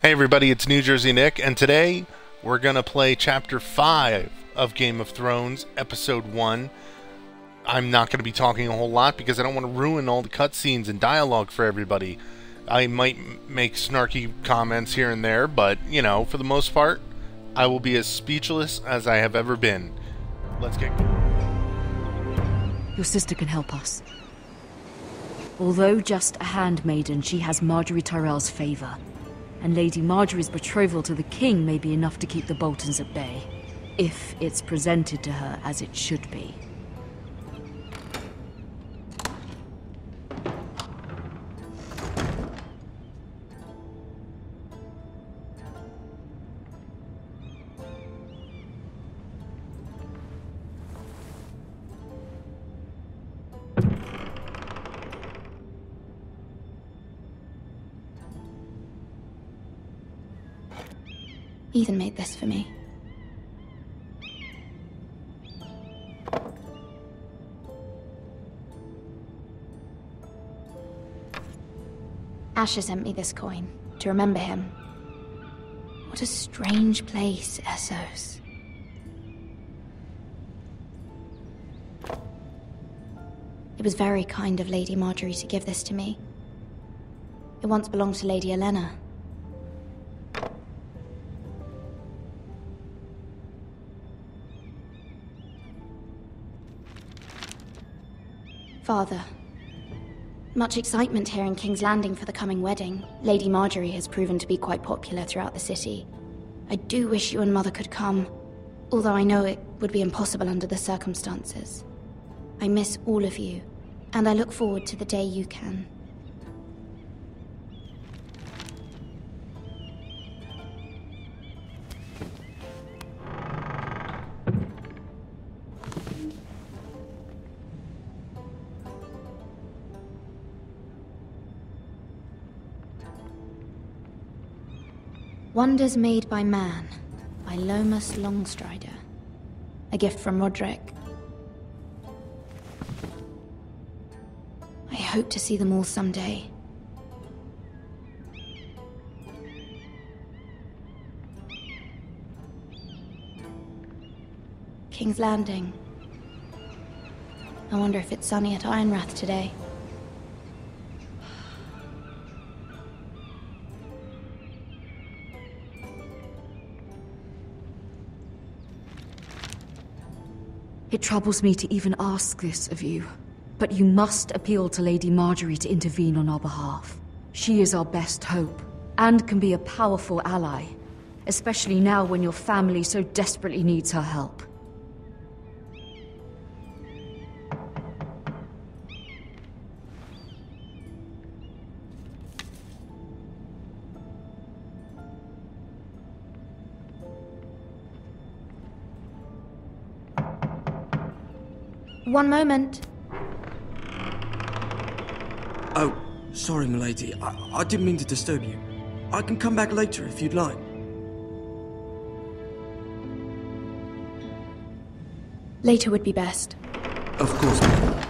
Hey everybody, it's New Jersey Nick, and today we're going to play Chapter 5 of Game of Thrones, Episode 1. I'm not going to be talking a whole lot because I don't want to ruin all the cutscenes and dialogue for everybody. I might make snarky comments here and there, but, you know, for the most part, I will be as speechless as I have ever been. Let's get going. Your sister can help us. Although just a handmaiden, she has Marjorie Tyrell's favor. And Lady Marjorie's betrothal to the king may be enough to keep the Boltons at bay, if it's presented to her as it should be. Ethan made this for me. Asher sent me this coin to remember him. What a strange place, Essos. It was very kind of Lady Marjorie to give this to me. It once belonged to Lady Olenna. Father, much excitement here in King's Landing for the coming wedding. Lady Marjorie has proven to be quite popular throughout the city. I do wish you and Mother could come, although I know it would be impossible under the circumstances. I miss all of you, and I look forward to the day you can. Wonders Made by Man, by Lomas Longstrider. A gift from Roderick. I hope to see them all someday. King's Landing. I wonder if it's sunny at Ironrath today. It troubles me to even ask this of you, but you must appeal to Lady Marjorie to intervene on our behalf. She is our best hope, and can be a powerful ally, especially now when your family so desperately needs her help. One moment. Oh, sorry, milady. I didn't mean to disturb you. I can come back later if you'd like. Later would be best. Of course, ma'am.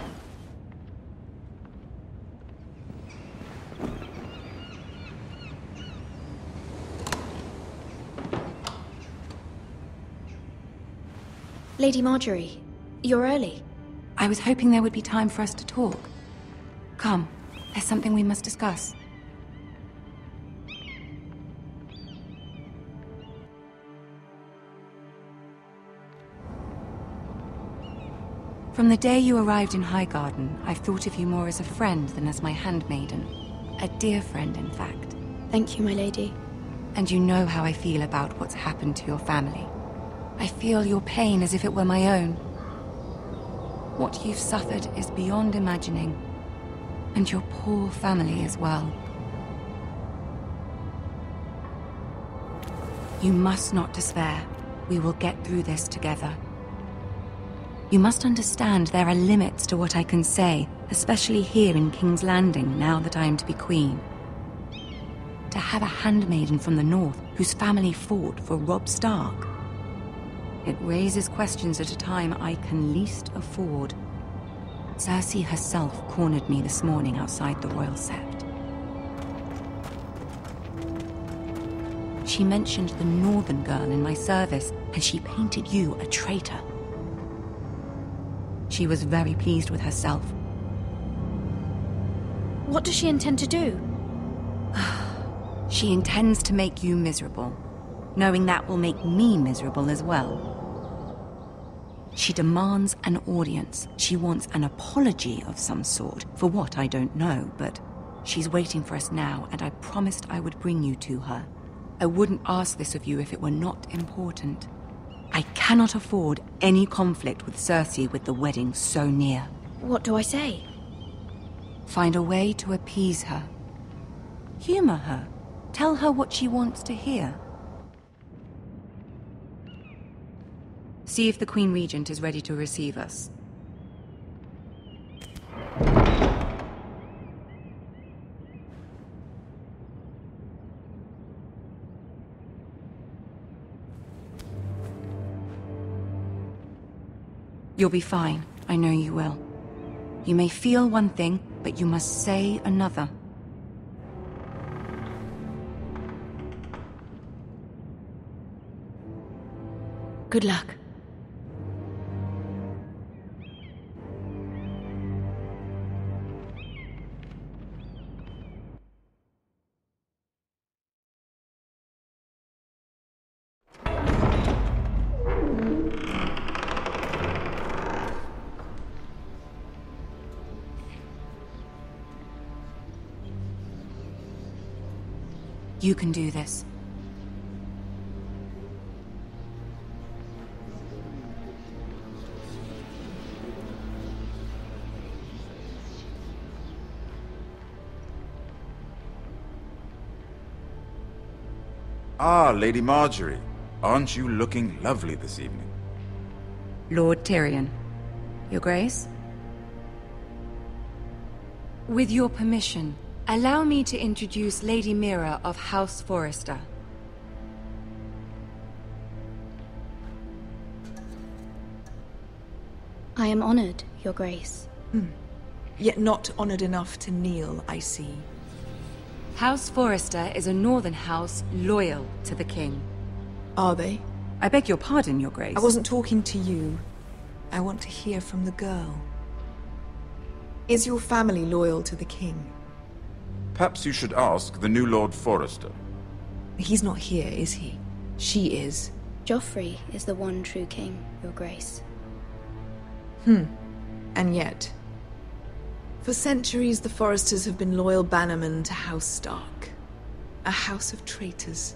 Lady Marjorie, you're early. I was hoping there would be time for us to talk. Come, there's something we must discuss. From the day you arrived in Highgarden, I've thought of you more as a friend than as my handmaiden. A dear friend, in fact. Thank you, my lady. And you know how I feel about what's happened to your family. I feel your pain as if it were my own. What you've suffered is beyond imagining, and your poor family as well. You must not despair. We will get through this together. You must understand there are limits to what I can say, especially here in King's Landing, now that I am to be queen. To have a handmaiden from the north whose family fought for Robb Stark. It raises questions at a time I can least afford. Cersei herself cornered me this morning outside the Royal Sept. She mentioned the northern girl in my service, and she painted you a traitor. She was very pleased with herself. What does she intend to do? She intends to make you miserable, knowing that will make me miserable as well. She demands an audience. She wants an apology of some sort, for what I don't know, but she's waiting for us now, and I promised I would bring you to her. I wouldn't ask this of you if it were not important. I cannot afford any conflict with Cersei with the wedding so near. What do I say? Find a way to appease her. Humor her. Tell her what she wants to hear. See if the Queen Regent is ready to receive us. You'll be fine. I know you will. You may feel one thing, but you must say another. Good luck. You can do this. Ah, Lady Marjorie. Aren't you looking lovely this evening? Lord Tyrion. Your Grace? With your permission, allow me to introduce Lady Mira of House Forrester. I am honored, Your Grace. Yet not honored enough to kneel, I see. House Forrester is a northern house loyal to the king. Are they? I beg your pardon, Your Grace. I wasn't talking to you. I want to hear from the girl. Is your family loyal to the king? Perhaps you should ask the new Lord Forrester. He's not here, is he? She is. Joffrey is the one true king, Your Grace. And yet... For centuries, the Forresters have been loyal bannermen to House Stark. A house of traitors.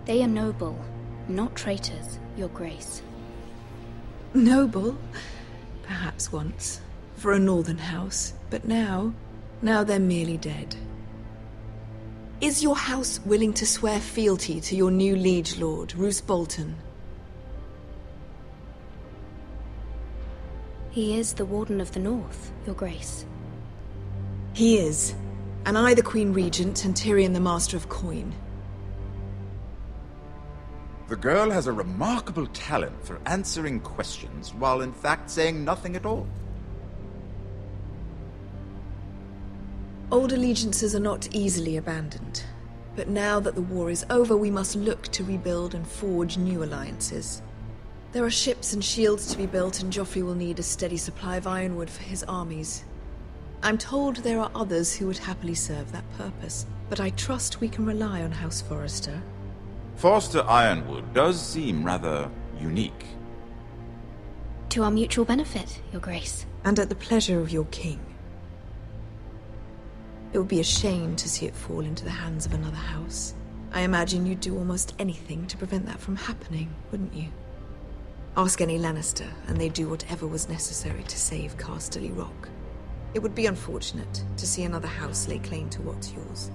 They are noble, not traitors, Your Grace. Noble? Perhaps once. For a northern house. But now they're merely dead. Is your house willing to swear fealty to your new liege lord, Roose Bolton? He is the Warden of the North, Your Grace. He is. And I the Queen Regent, and Tyrion the Master of Coin. The girl has a remarkable talent for answering questions while in fact saying nothing at all. Old allegiances are not easily abandoned. But now that the war is over, we must look to rebuild and forge new alliances. There are ships and shields to be built, and Joffrey will need a steady supply of ironwood for his armies. I'm told there are others who would happily serve that purpose, but I trust we can rely on House Forrester. Forster Ironwood does seem rather unique. To our mutual benefit, Your Grace. And at the pleasure of your king. It would be a shame to see it fall into the hands of another house. I imagine you'd do almost anything to prevent that from happening, wouldn't you? Ask any Lannister, and they'd do whatever was necessary to save Casterly Rock. It would be unfortunate to see another house lay claim to what's yours.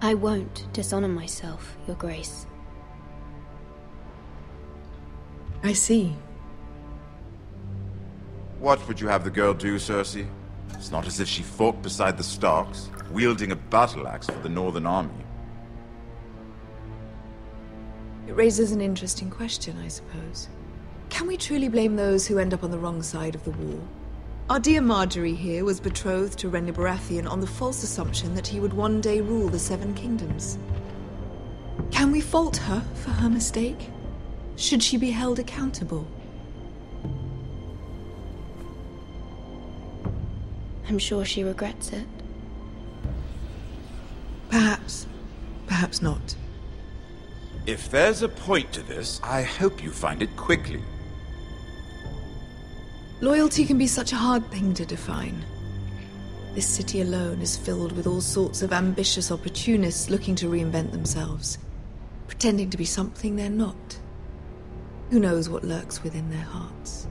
I won't dishonor myself, Your Grace. I see. What would you have the girl do, Cersei? It's not as if she fought beside the Starks, wielding a battle axe for the Northern Army. It raises an interesting question, I suppose. Can we truly blame those who end up on the wrong side of the war? Our dear Marjorie here was betrothed to Renly Baratheon on the false assumption that he would one day rule the Seven Kingdoms. Can we fault her for her mistake? Should she be held accountable? I'm sure she regrets it. Perhaps. Perhaps not. If there's a point to this, I hope you find it quickly. Loyalty can be such a hard thing to define. This city alone is filled with all sorts of ambitious opportunists looking to reinvent themselves, pretending to be something they're not. Who knows what lurks within their hearts?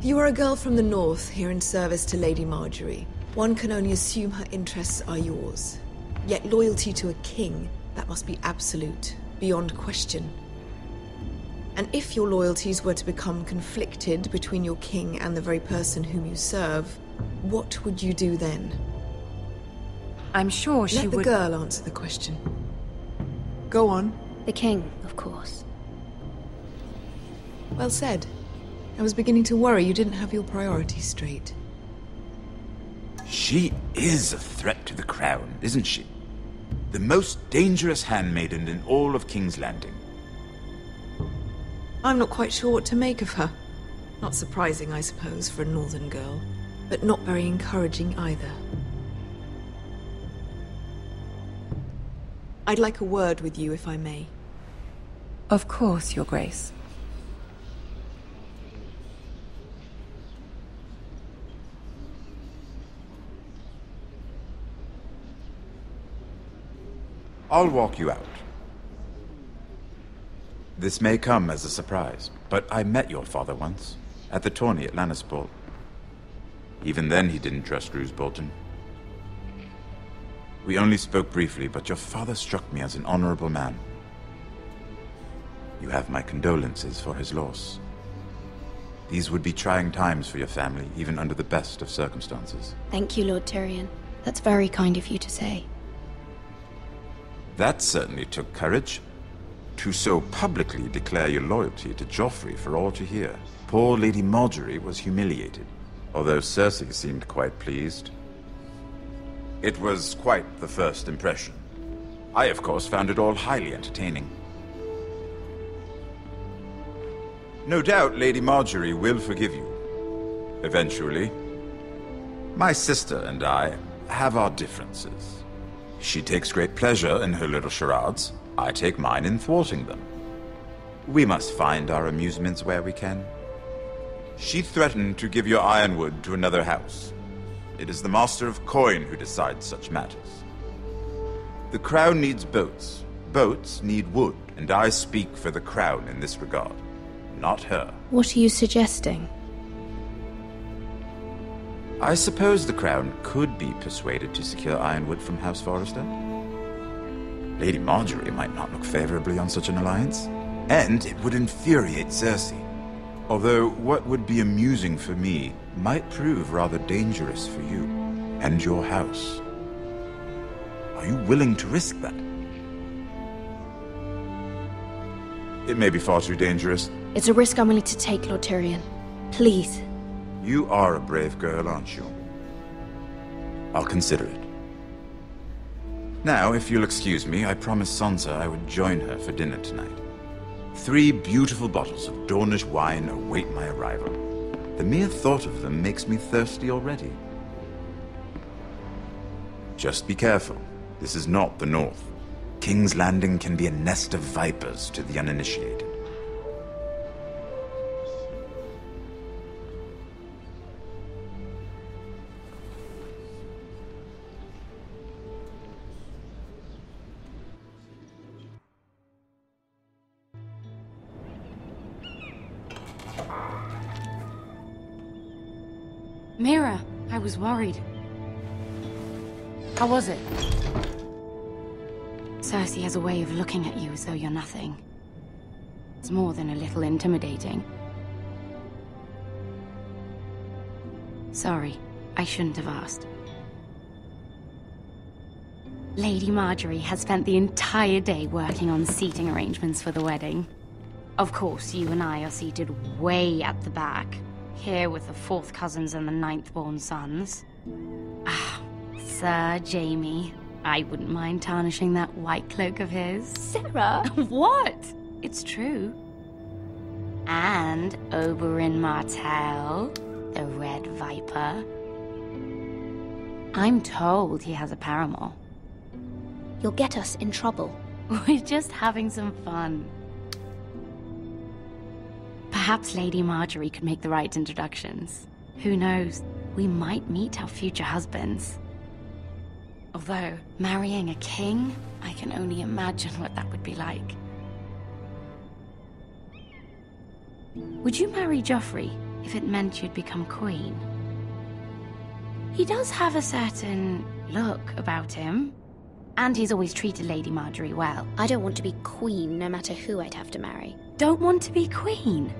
You are a girl from the north, here in service to Lady Marjorie. One can only assume her interests are yours. Yet loyalty to a king, that must be absolute, beyond question. And if your loyalties were to become conflicted between your king and the very person whom you serve, what would you do then? I'm sure she would... Let the girl answer the question. Go on. The king, of course. Well said. I was beginning to worry you didn't have your priorities straight. She is a threat to the crown, isn't she? The most dangerous handmaiden in all of King's Landing. I'm not quite sure what to make of her. Not surprising, I suppose, for a northern girl, but not very encouraging either. I'd like a word with you, if I may. Of course, Your Grace. I'll walk you out. This may come as a surprise, but I met your father once, at the tourney at Lannisport. Even then he didn't trust Roose Bolton. We only spoke briefly, but your father struck me as an honorable man. You have my condolences for his loss. These would be trying times for your family, even under the best of circumstances. Thank you, Lord Tyrion. That's very kind of you to say. That certainly took courage. To so publicly declare your loyalty to Joffrey for all to hear. Poor Lady Marjorie was humiliated, although Cersei seemed quite pleased. It was quite the first impression. I, of course, found it all highly entertaining. No doubt Lady Marjorie will forgive you. Eventually. My sister and I have our differences. She takes great pleasure in her little charades. I take mine in thwarting them. We must find our amusements where we can. She threatened to give your ironwood to another house. It is the Master of Coin who decides such matters. The crown needs boats. Boats need wood, and I speak for the crown in this regard, not her. What are you suggesting? I suppose the crown could be persuaded to secure ironwood from House Forrester. Lady Marjorie might not look favorably on such an alliance, and it would infuriate Cersei. Although what would be amusing for me might prove rather dangerous for you and your house. Are you willing to risk that? It may be far too dangerous. It's a risk I'm willing to take, Lord Tyrion. Please. You are a brave girl, aren't you? I'll consider it. Now, if you'll excuse me, I promised Sansa I would join her for dinner tonight. 3 beautiful bottles of Dornish wine await my arrival. The mere thought of them makes me thirsty already. Just be careful. This is not the North. King's Landing can be a nest of vipers to the uninitiated. Mira, I was worried. How was it? Cersei has a way of looking at you as though you're nothing. It's more than a little intimidating. Sorry, I shouldn't have asked. Lady Marjorie has spent the entire day working on seating arrangements for the wedding. Of course, you and I are seated way at the back. here with the 4th cousins and the 9th-born sons. Ah, Sir Jamie. I wouldn't mind tarnishing that white cloak of his. Sarah! What? It's true. And Oberyn Martell, the Red Viper. I'm told he has a paramour. You'll get us in trouble. We're just having some fun. Perhaps Lady Marjorie could make the right introductions. Who knows? We might meet our future husbands. Although, marrying a king, I can only imagine what that would be like. Would you marry Joffrey if it meant you'd become queen? He does have a certain look about him. And he's always treated Lady Marjorie well. I don't want to be queen, no matter who I'd have to marry. Don't want to be queen?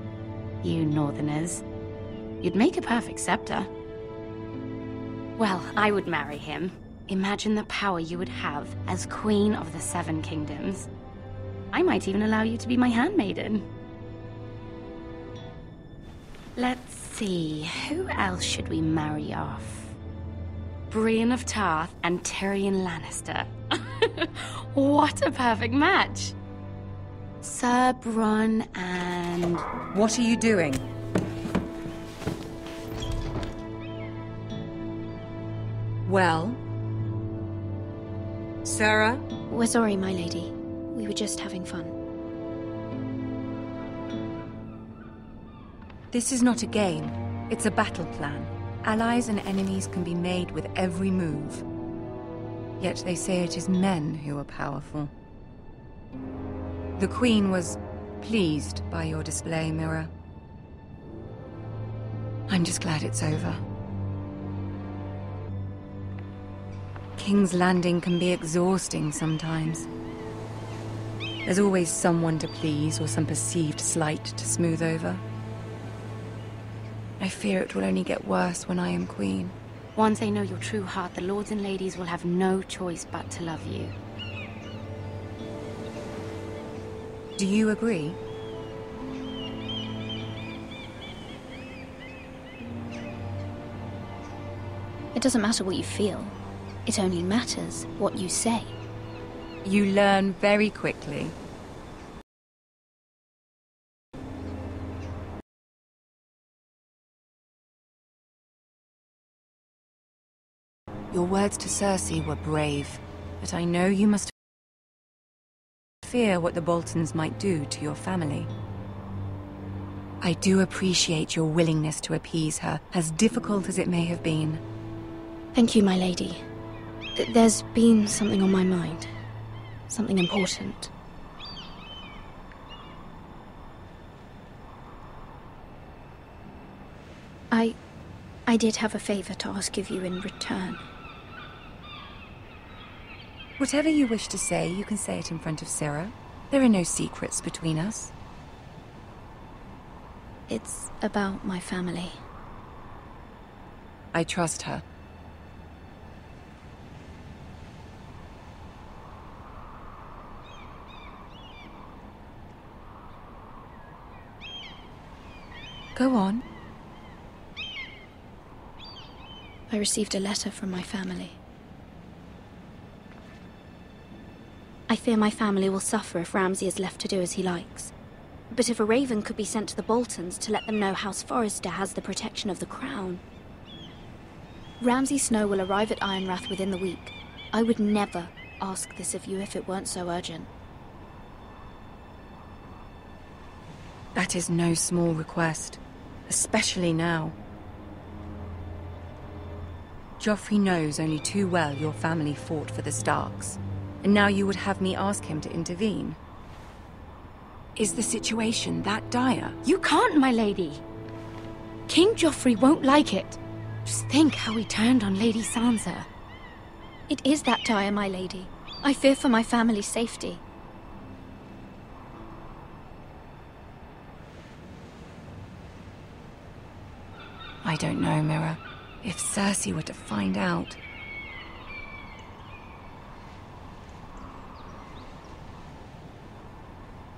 You northerners. You'd make a perfect scepter. Well, I would marry him. Imagine the power you would have as Queen of the 7 Kingdoms. I might even allow you to be my handmaiden. Let's see, who else should we marry off? Brienne of Tarth and Tyrion Lannister. What a perfect match! Sir Bronn and... What are you doing? Well? Sarah? We're sorry, my lady. We were just having fun. This is not a game. It's a battle plan. Allies and enemies can be made with every move. Yet they say it is men who are powerful. The Queen was pleased by your display, Mira. I'm just glad it's over. King's Landing can be exhausting sometimes. There's always someone to please or some perceived slight to smooth over. I fear it will only get worse when I am queen. Once they know your true heart, the lords and ladies will have no choice but to love you. Do you agree? It doesn't matter what you feel. It only matters what you say. You learn very quickly. Your words to Cersei were brave, but I know you must fear what the Boltons might do to your family. I do appreciate your willingness to appease her, as difficult as it may have been. Thank you, my lady. There's been something on my mind. Something important. I did have a favor to ask of you in return. Whatever you wish to say, you can say it in front of Sarah. There are no secrets between us. It's about my family. I trust her. Go on. I received a letter from my family. I fear my family will suffer if Ramsay is left to do as he likes. But if a raven could be sent to the Boltons to let them know House Forrester has the protection of the crown. Ramsay Snow will arrive at Ironrath within the week. I would never ask this of you if it weren't so urgent. That is no small request, especially now. Joffrey knows only too well your family fought for the Starks, and now you would have me ask him to intervene. Is the situation that dire? You can't, my lady. King Joffrey won't like it. Just think how he turned on Lady Sansa. It is that dire, my lady. I fear for my family's safety. I don't know, Mira. If Cersei were to find out...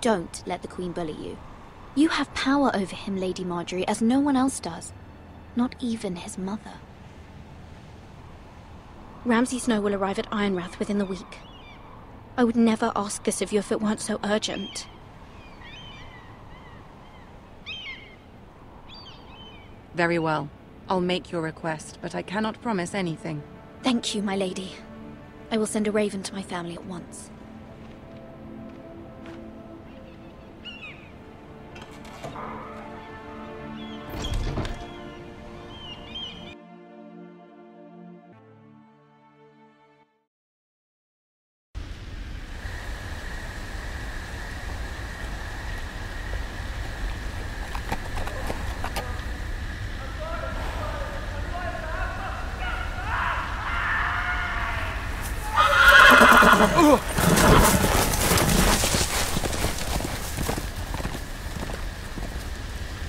Don't let the Queen bully you. You have power over him, Lady Marjorie, as no one else does. Not even his mother. Ramsay Snow will arrive at Ironrath within the week. I would never ask this of you if it weren't so urgent. Very well. I'll make your request, but I cannot promise anything. Thank you, my lady. I will send a raven to my family at once.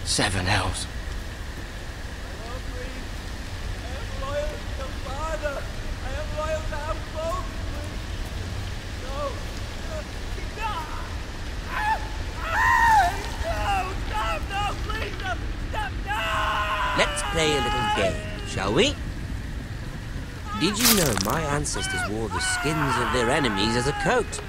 Seven hells. Let's play a little game, shall we? Did you know my ancestors wore the skins of their enemies as a coat?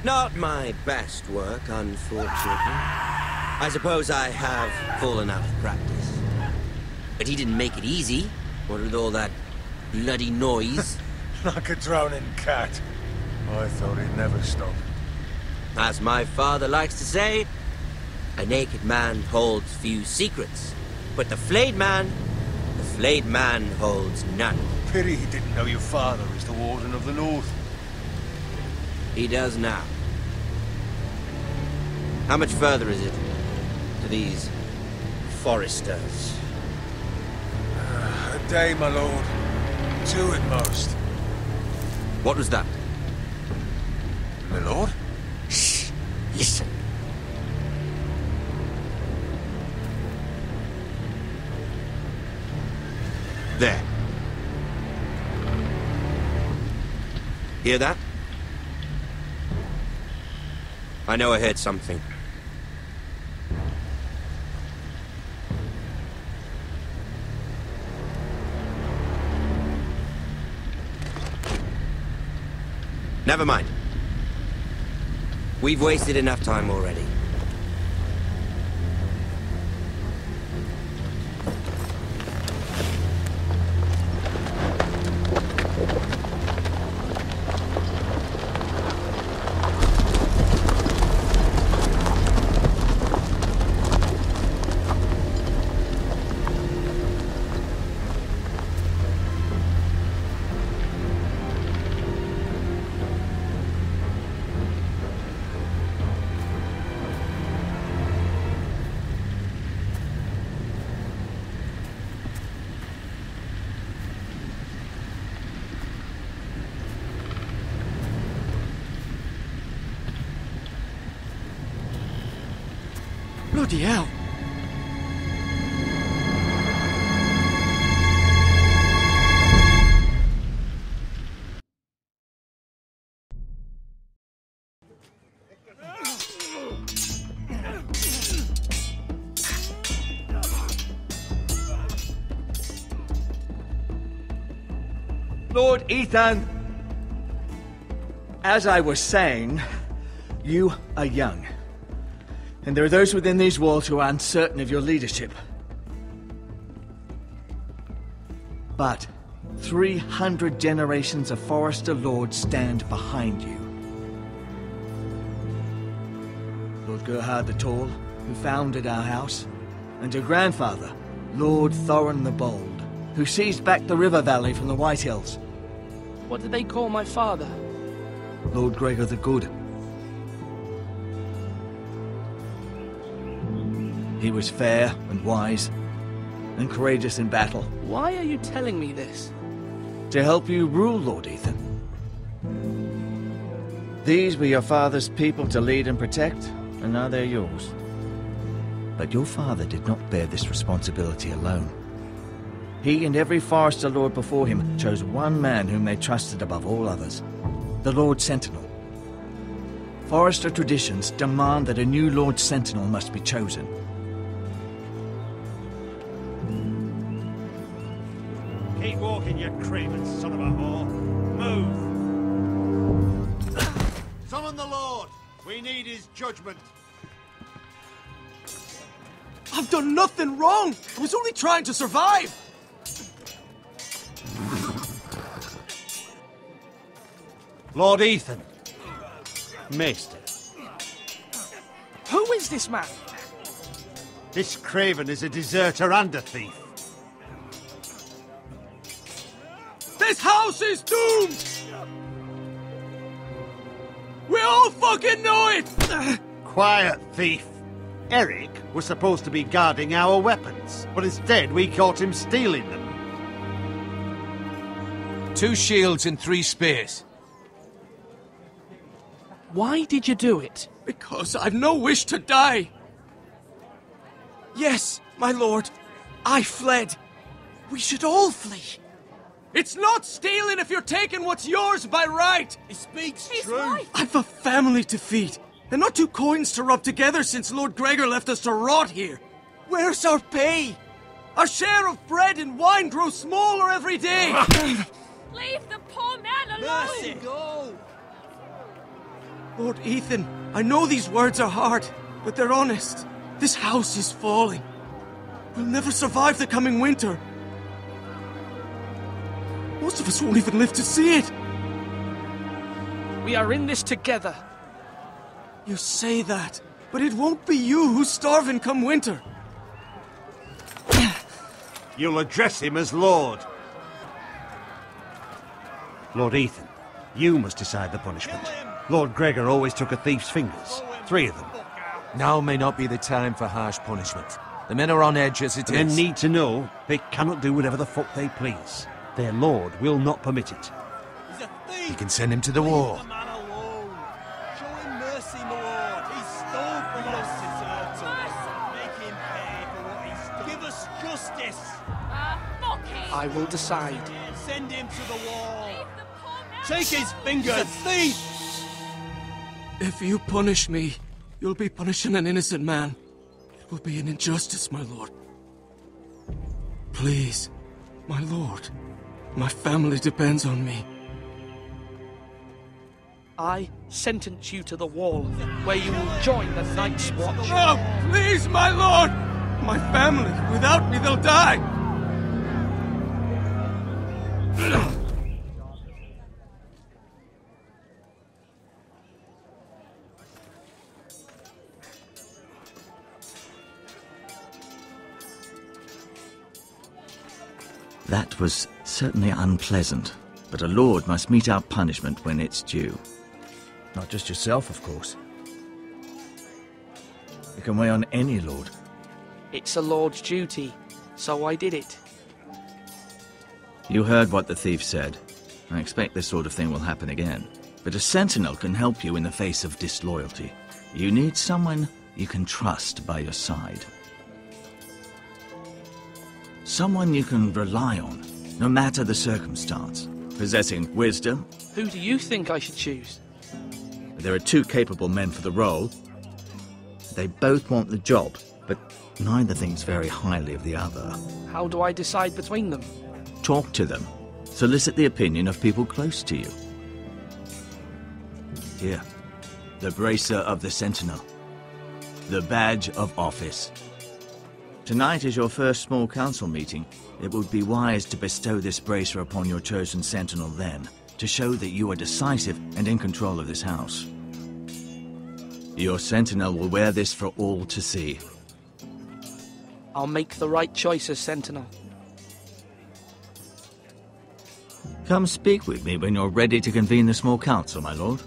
Not my best work, unfortunately. I suppose I have fallen out of practice. But he didn't make it easy. What with all that bloody noise? Like a drowning cat. I thought he'd never stop. As my father likes to say, a naked man holds few secrets. But the flayed man holds none. Pity he didn't know your father is the Warden of the North. He does now. How much further is it to these foresters? A day, my lord. 2 at most. What was that? My lord? Shh! Listen. There. Hear that? I know I heard something. Never mind. We've wasted enough time already. Bloody hell. Lord Ethan, as I was saying, you are young. And there are those within these walls who are uncertain of your leadership. But 300 generations of Forester Lords stand behind you. Lord Gerhard the Tall, who founded our house, and your grandfather, Lord Thorin the Bold, who seized back the river valley from the White Hills. What did they call my father? Lord Gregor the Good. He was fair and wise, and courageous in battle. Why are you telling me this? To help you rule, Lord Ethan. These were your father's people to lead and protect, and now they're yours. But your father did not bear this responsibility alone. He and every Forester Lord before him chose one man whom they trusted above all others, the Lord Sentinel. Forester traditions demand that a new Lord Sentinel must be chosen. Keep walking, you craven son of a whore. Move! Summon the Lord! We need his judgment. I've done nothing wrong! I was only trying to survive! Lord Ethan. Maester. Who is this man? This craven is a deserter and a thief. This house is doomed! We all fucking know it! Quiet, thief. Eric was supposed to be guarding our weapons, but instead we caught him stealing them. 2 shields and 3 spears. Why did you do it? Because I've no wish to die. Yes, my lord. I fled. We should all flee. It's not stealing if you're taking what's yours by right. He speaks He's true. right. I've a family to feed, and not 2 coins to rub together since Lord Gregor left us to rot here. Where's our pay? Our share of bread and wine grows smaller every day. Leave the poor man alone! Mercy, go! Lord Ethan, I know these words are hard, but they're honest. This house is falling. We'll never survive the coming winter. Most of us won't even live to see it. We are in this together. You say that, but it won't be you who's starving come winter. You'll address him as Lord. Lord Ethan, you must decide the punishment. Lord Gregor always took a thief's fingers. 3 of them. Now may not be the time for harsh punishment. The men are on edge as it Men is. need to know they cannot do whatever the fuck they please. Their lord will not permit it. He's a thief! You can send him to the war. Show him mercy, my lord. He stole from us. Make him pay for what he stole. Give us justice. Fuck him! I will decide. Send him to the wall. Leave the poor man Take his fingers. Thief! If you punish me, you'll be punishing an innocent man. It will be an injustice, my lord. Please, my lord. My family depends on me. I sentence you to the wall, where you will join the Night's Watch. Oh, please, my lord! My family, without me, they'll die! That was certainly unpleasant, but a lord must mete out punishment when it's due. Not just yourself, of course. It can weigh on any lord. It's a lord's duty, so I did it. You heard what the thief said. I expect this sort of thing will happen again. But a sentinel can help you in the face of disloyalty. You need someone you can trust by your side. Someone you can rely on, no matter the circumstance. Possessing wisdom. Who do you think I should choose? There are 2 capable men for the role. They both want the job, but neither thinks very highly of the other. How do I decide between them? Talk to them. Solicit the opinion of people close to you. Here, the bracer of the Sentinel. The badge of office. Tonight is your first small council meeting. It would be wise to bestow this bracer upon your chosen sentinel then, to show that you are decisive and in control of this house. Your sentinel will wear this for all to see. I'll make the right choice as sentinel. Come speak with me when you're ready to convene the small council, my lord.